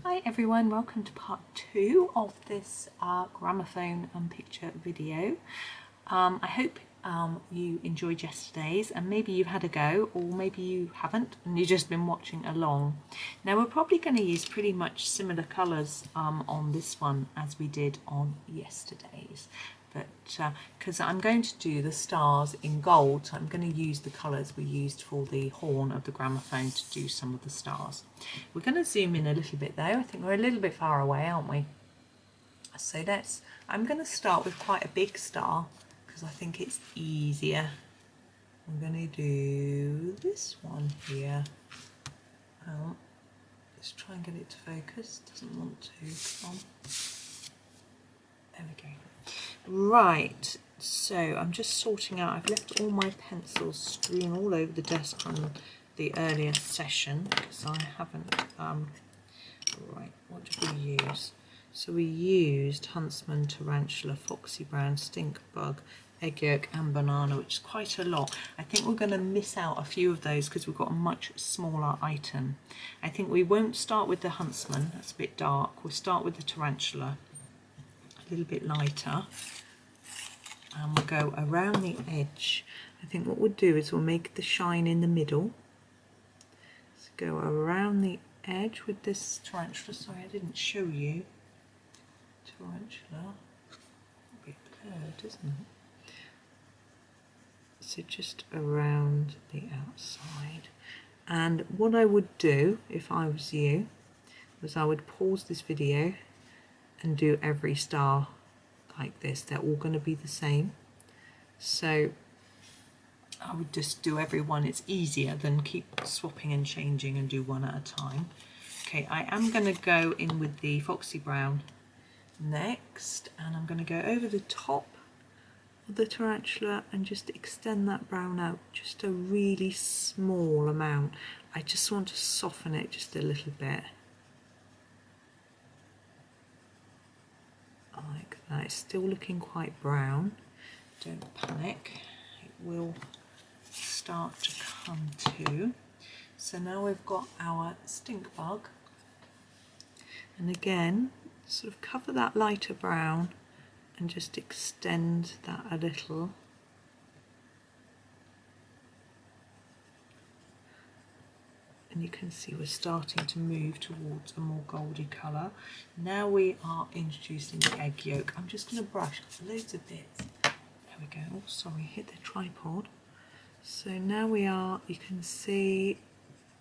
Hi everyone, welcome to part 2 of this gramophone picture video. I hope you enjoyed yesterday's, and maybe you've had a go, or maybe you haven't and you've just been watching along. Now we're probably going to use pretty much similar colours on this one as we did on yesterday's. But because I'm going to do the stars in gold, so I'm going to use the colours we used for the horn of the gramophone to do some of the stars. We're going to zoom in a little bit though. I think we're a little bit far away, aren't we? So I'm going to start with quite a big star because I think it's easier. I'm going to do this one here. Let's try and get it to focus. Doesn't want to. Come on. There we go. Right, so I'm just sorting out, I've left all my pencils strewn all over the desk from the earlier session because I haven't, right, what did we use? So we used Huntsman, Tarantula, Foxy Brown, Stink Bug, Egg Yolk and Banana, which is quite a lot. I think we're going to miss out a few of those because we've got a much smaller item. I think we won't start with the Huntsman, that's a bit dark. We'll start with the Tarantula, a little bit lighter. And we'll go around the edge. I think what we'll do is we'll make the shine in the middle. So go around the edge with this tarantula. Sorry, I didn't show you. Tarantula. A bit blurred, isn't it? So just around the outside. And what I would do if I was you was I would pause this video and do every star like this. They're all going to be the same, so I would just do every one. It's easier than keep swapping and changing and do one at a time. Okay, I am going to go in with the Foxy Brown next, and I'm going to go over the top of the tarantula and just extend that brown out just a really small amount. I just want to soften it just a little bit. Like that. It's still looking quite brown. Don't panic, it will start to come to. So now we've got our stink bug, and again sort of cover that lighter brown and just extend that a little. And you can see we're starting to move towards a more goldy colour. Now we are introducing the egg yolk. I'm just going to brush loads of bits. There we go. Oh, sorry, hit the tripod. So now we are, you can see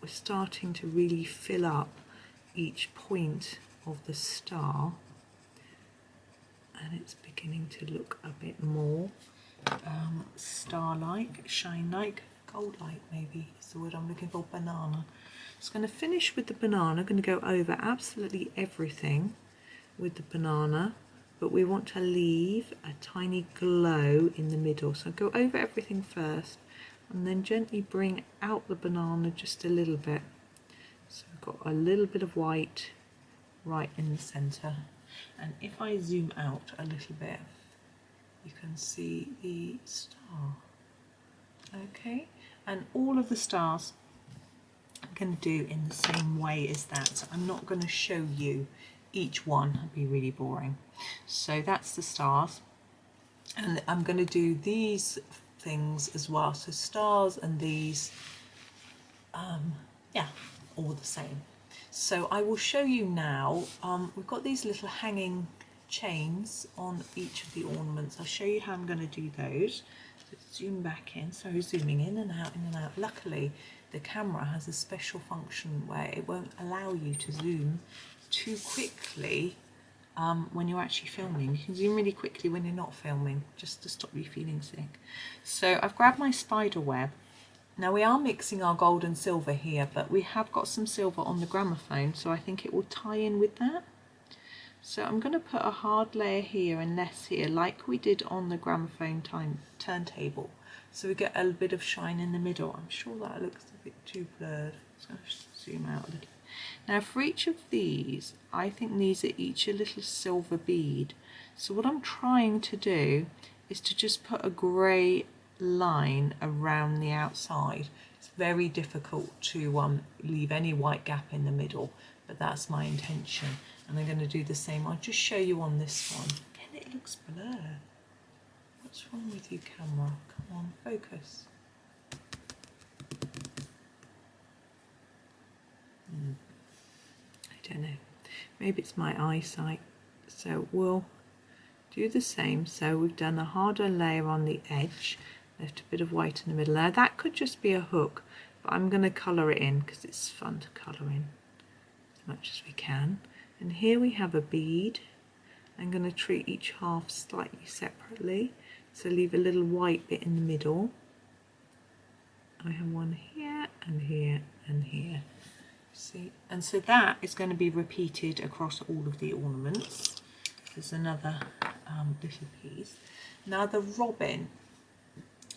we're starting to really fill up each point of the star. And it's beginning to look a bit more star-like, shine-like. Gold light maybe is the word I'm looking for. Banana. It's going to finish with the banana. I'm going to go over absolutely everything with the banana, but we want to leave a tiny glow in the middle. So go over everything first and then gently bring out the banana just a little bit. So we've got a little bit of white right in the centre. And if I zoom out a little bit, you can see the star. Okay, and all of the stars I'm going to do in the same way as that. So I'm not going to show you each one, it'd be really boring. So that's the stars, and I'm going to do these things as well. So stars and these, yeah, all the same. So I will show you now. We've got these little hanging chains on each of the ornaments. I'll show you how I'm going to do those. Zoom back in, so zooming in and out, in and out. Luckily the camera has a special function where it won't allow you to zoom too quickly when you're actually filming. You can zoom really quickly when you're not filming, just to stop you feeling sick. So I've grabbed my spider web. Now we are mixing our gold and silver here, but we have got some silver on the gramophone, so I think it will tie in with that. So I'm going to put a hard layer here and less here, like we did on the gramophone turntable. So we get a bit of shine in the middle. I'm sure that looks a bit too blurred. So I'm just zoom out a little. Now for each of these, I think these are each a little silver bead. So what I'm trying to do is to just put a grey line around the outside. It's very difficult to leave any white gap in the middle, but that's my intention. And I'm going to do the same. I'll just show you on this one. Again, it looks blurred. What's wrong with you, camera? Come on, focus. I don't know. Maybe it's my eyesight. So we'll do the same. So we've done a harder layer on the edge, left a bit of white in the middle. Now that could just be a hook, but I'm going to colour it in because it's fun to colour in as much as we can. And here we have a bead. I'm going to treat each half slightly separately. So leave a little white bit in the middle. I have one here and here and here. See, and so that is going to be repeated across all of the ornaments. There's another little piece. Now the robin,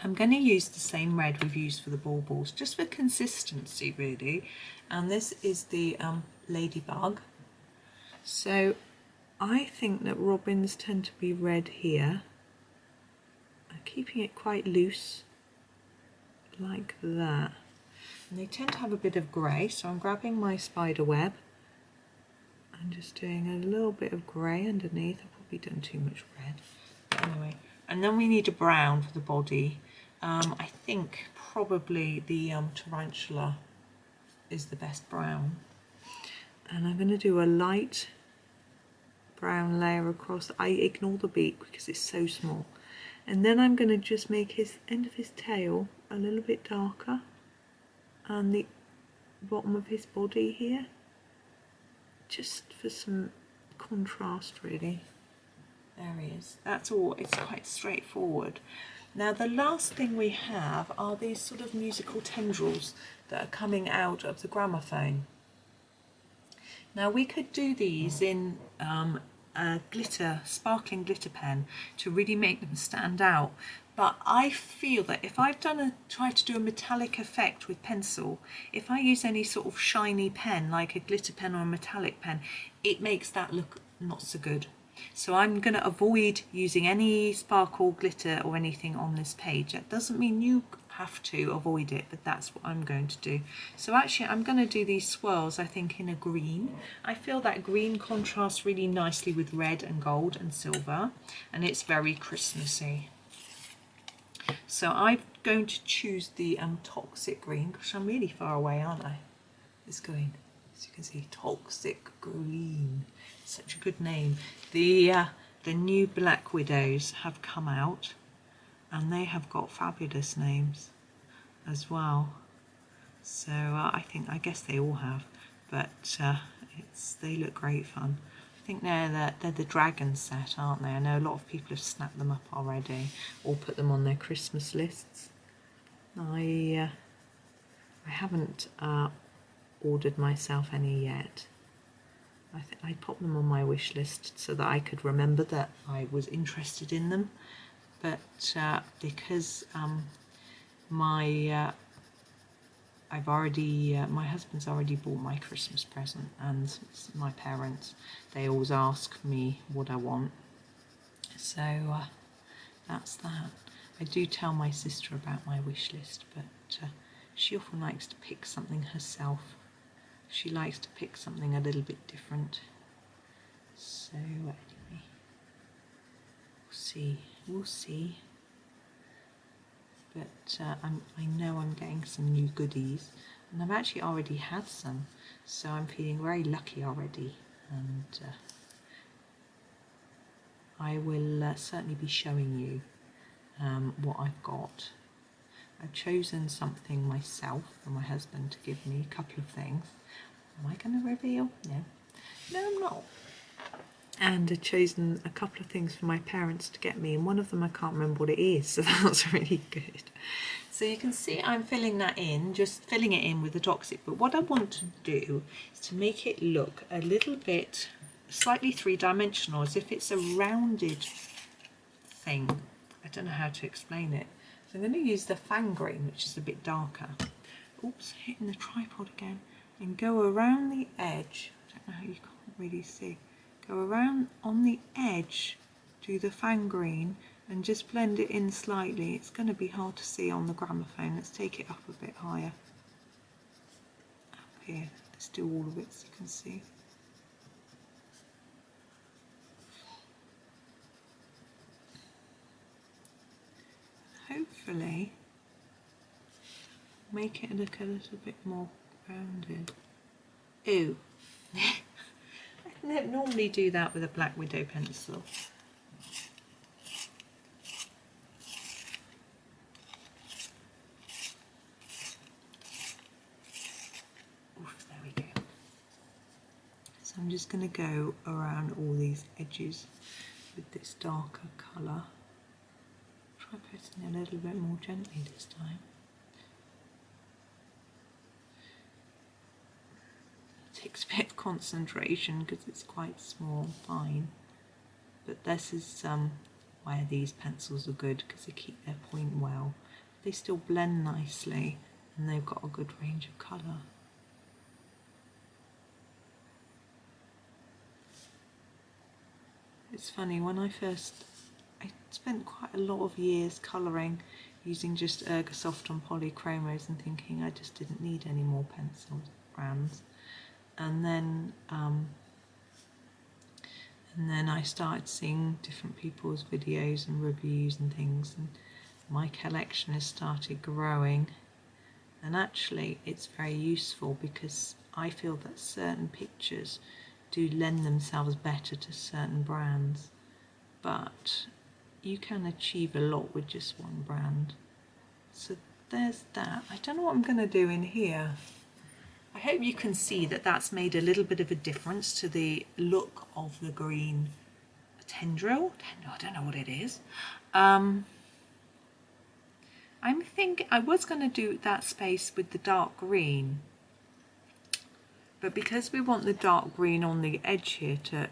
I'm going to use the same red we've used for the baubles, just for consistency really. And this is the Ladybug. So I think that robins tend to be red here. I'm keeping it quite loose, like that. And they tend to have a bit of grey, so I'm grabbing my spider web and just doing a little bit of grey underneath. I've probably done too much red. But anyway, and then we need a brown for the body. I think probably the Tarantula is the best brown. And I'm going to do a light brown layer across. I ignore the beak because it's so small. And then I'm going to just make his end of his tail a little bit darker. And the bottom of his body here, just for some contrast really. There he is. That's all. It's quite straightforward. Now the last thing we have are these sort of musical tendrils that are coming out of the gramophone. Now we could do these in a sparkling glitter pen to really make them stand out. But I feel that if I've tried to do a metallic effect with pencil, if I use any sort of shiny pen, like a glitter pen or a metallic pen, it makes that look not so good. So I'm going to avoid using any sparkle, glitter or anything on this page. That doesn't mean you have to avoid it, but that's what I'm going to do. So actually I'm going to do these swirls, I think, in a green. I feel that green contrasts really nicely with red and gold and silver, and it's very Christmassy. So I'm going to choose the Toxic Green, because I'm really far away, aren't I? It's going, as you can see, Toxic Green. Such a good name. The new Black Widows have come out, and they have got fabulous names as well. So I guess they all have, but they look great fun. I think they're the dragon set, aren't they? I know a lot of people have snapped them up already or put them on their Christmas lists. I haven't ordered myself any yet. I popped them on my wish list so that I could remember that I was interested in them. But because my husband's already bought my Christmas present, and my parents, they always ask me what I want. So that's that. I do tell my sister about my wish list, but she often likes to pick something herself. She likes to pick something a little bit different. So anyway, we'll see. But I know I'm getting some new goodies, and I've actually already had some, so I'm feeling very lucky already, and I will certainly be showing you what I've got. I've chosen something myself for my husband to give me, a couple of things. Am I going to reveal? No, I'm not. And I've chosen a couple of things for my parents to get me, and one of them I can't remember what it is, so that's really good. So you can see I'm filling that in, just filling it in with the Toxic, but what I want to do is to make it look a little bit slightly three-dimensional, as if it's a rounded thing. I don't know how to explain it. So I'm going to use the Fang Green, which is a bit darker. Oops, hitting the tripod again. And go around the edge. I don't know how, you can't really see. Go around on the edge, do the Fang Green, and just blend it in slightly. It's going to be hard to see on the gramophone. Let's take it up a bit higher. Up here. Let's do all of it so you can see. Hopefully make it look a little bit more rounded. Ooh. I don't normally do that with a Black Widow pencil. Oof, there we go. So I'm just going to go around all these edges with this darker colour. Try pressing a little bit more gently this time. It takes a bit of concentration because it's quite small and fine, but this is why these pencils are good, because they keep their point well. They still blend nicely and they've got a good range of colour. It's funny, when I spent quite a lot of years colouring using just Ergosoft and Polychromos and thinking I just didn't need any more pencil brands. And then I started seeing different people's videos and reviews and things, and my collection has started growing. And actually it's very useful because I feel that certain pictures do lend themselves better to certain brands, but you can achieve a lot with just one brand. So there's that. I don't know what I'm going to do in here. I hope you can see that that's made a little bit of a difference to the look of the green tendril. I don't know what it is. I'm thinking I was going to do that space with the dark green, but because we want the dark green on the edge here to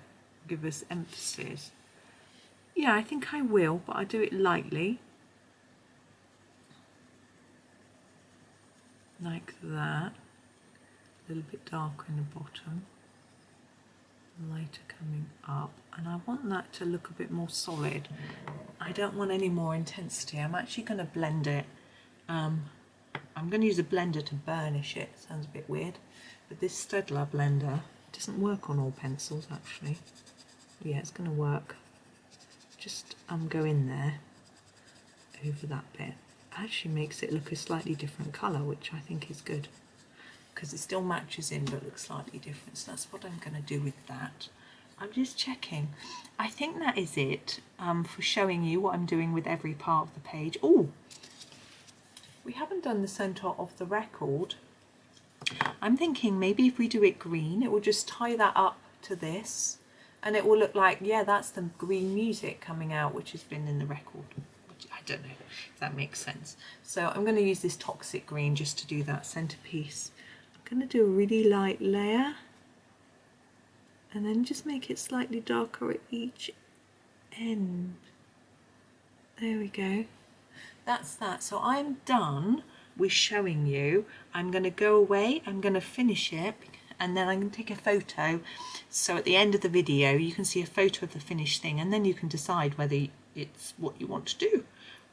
give us emphasis, yeah, I think I will, but I'll do it lightly. Like that. A little bit darker in the bottom. Lighter coming up. And I want that to look a bit more solid. I don't want any more intensity. I'm actually going to blend it. I'm going to use a blender to burnish it. Sounds a bit weird. But this Staedtler blender doesn't work on all pencils actually. Yeah, it's going to work. Just go in there over that bit. It actually makes it look a slightly different colour, which I think is good, because it still matches in but looks slightly different. So that's what I'm going to do with that. I'm just checking. I think that is it for showing you what I'm doing with every part of the page. Oh, we haven't done the centre of the record. I'm thinking maybe if we do it green, it will just tie that up to this, and it will look like, yeah, that's the green music coming out, which has been in the record. I don't know if that makes sense. So I'm going to use this toxic green just to do that centerpiece. I'm going to do a really light layer and then just make it slightly darker at each end. There we go. That's that. So I'm done with showing you. I'm going to go away, I'm going to finish it, and then I'm going to take a photo. So at the end of the video you can see a photo of the finished thing, and then you can decide whether it's what you want to do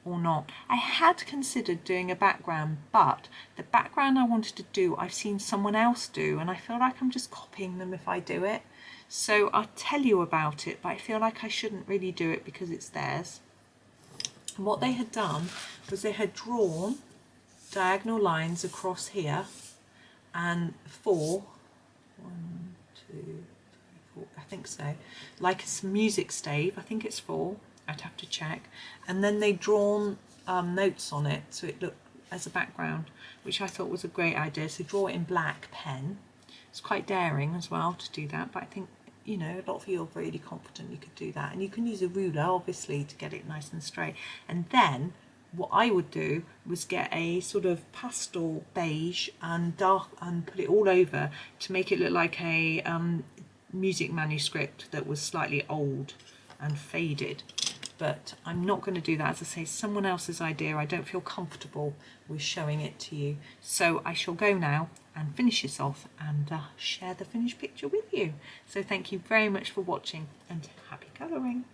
or not. I had considered doing a background, but the background I wanted to do I've seen someone else do, and I feel like I'm just copying them if I do it. So I'll tell you about it, but I feel like I shouldn't really do it because it's theirs. And what they had done was they had drawn diagonal lines across here, and 4, 1, 2, 3, 4, I think so, like a music stave, I think it's 4, I'd have to check, and then they'd drawn notes on it so it looked as a background, which I thought was a great idea. So draw it in black pen. It's quite daring as well to do that, but I think, you know, a lot of you are really confident you could do that, and you can use a ruler obviously to get it nice and straight. And then what I would do was get a sort of pastel beige and dark and put it all over to make it look like a music manuscript that was slightly old and faded. But I'm not going to do that. As I say, someone else's idea. I don't feel comfortable with showing it to you. So I shall go now and finish this off and share the finished picture with you. So thank you very much for watching, and happy colouring.